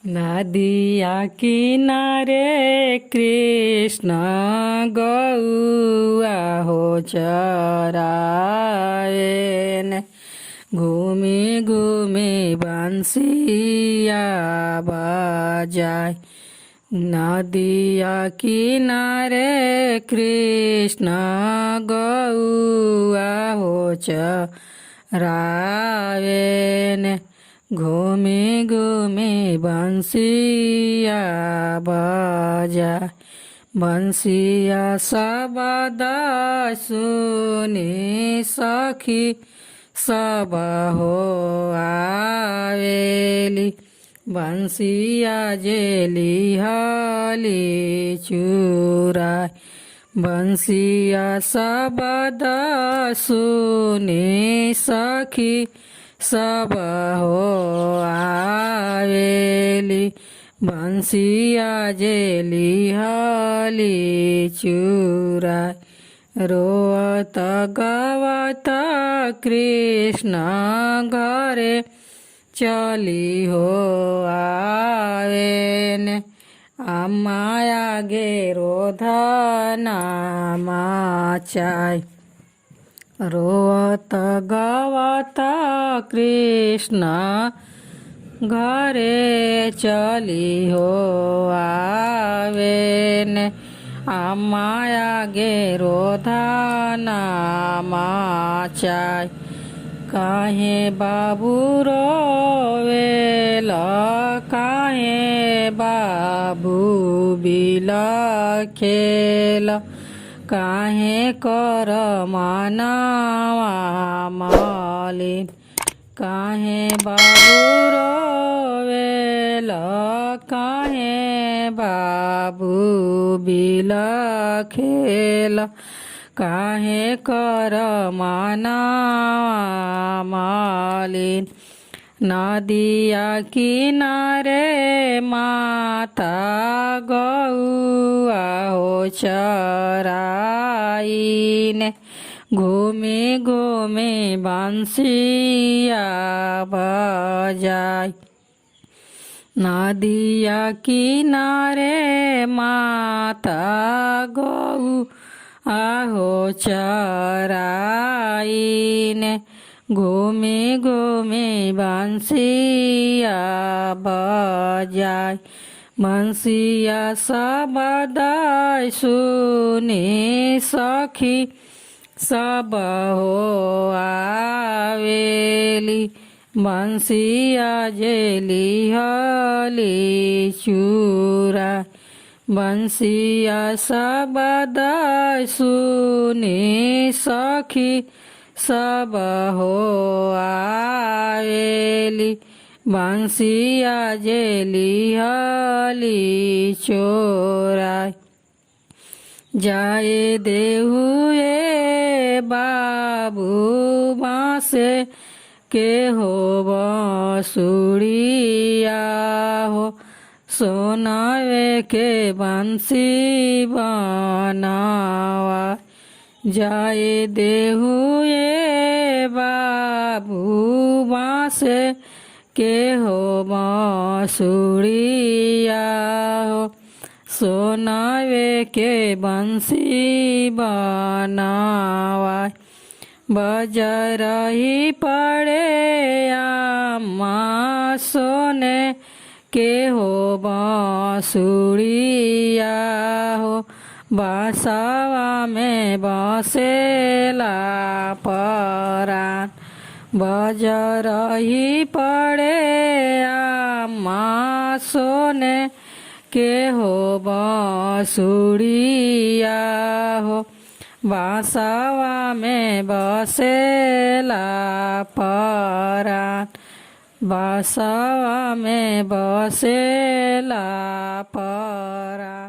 नदिया किनारे कृष्ण गौआ हो चराएन। घूमी घूमी बंसिया बजाय। नदिया किनारे कृष्ण गौआ हो चराएन। घूमी घूमी बंसिया बजाय। बंसिया शब्द सुनी सखी सब हो आवेली। बंसिया जेली हली चुराय। बंसिया शब्द सुनी सखी सब हो आवेली। बंसिया जेली हली चुराय। रोअत गवत कृष्ण घरे चली हो आवेन। अम्माया गेरो धना माचाय। रोअत गवत कृष्ण घरे चली हो आवेन। अम्माया गेरो धना माचाय। काहे बाबू रोवेल काहे बाबू बिलखेल। काहे कर मनवा मलिन। काहे बाबू रोवेल काहे बाबू बिलखेल। काहे कर मनवा मलिन। नदिया किनारे माता गौआ हो चराइन। घूमी घूमी बंसिया बजाय। नदिया किनारे माता गौआ हो चराइन। घूमी घूमी बंसिया बजाय। बंसिया शब्द सुनी सखी सब हो आवेली। बंसिया जेली हली चुराय। बंसिया शब्द सुनी सखी सब हो आवेली। बंसिया जेली हली चोराय। जाए देहुए बाबू बाँसे के हो बसुड़िया हो। सोनावे के बंसी बनावा। जाए देहुए बाबू बाँसे के हो बसुड़िया हो। सोनावे के बंसी बनावा। बजरही पड़े अम्मा सोने के हो बसुड़िया हो। बासावा में बसेला परान। बजरही पड़े अम्मा सोने के हो बसुड़िया हो। बासावा में बसेला परान। बासावा में बसेला परान।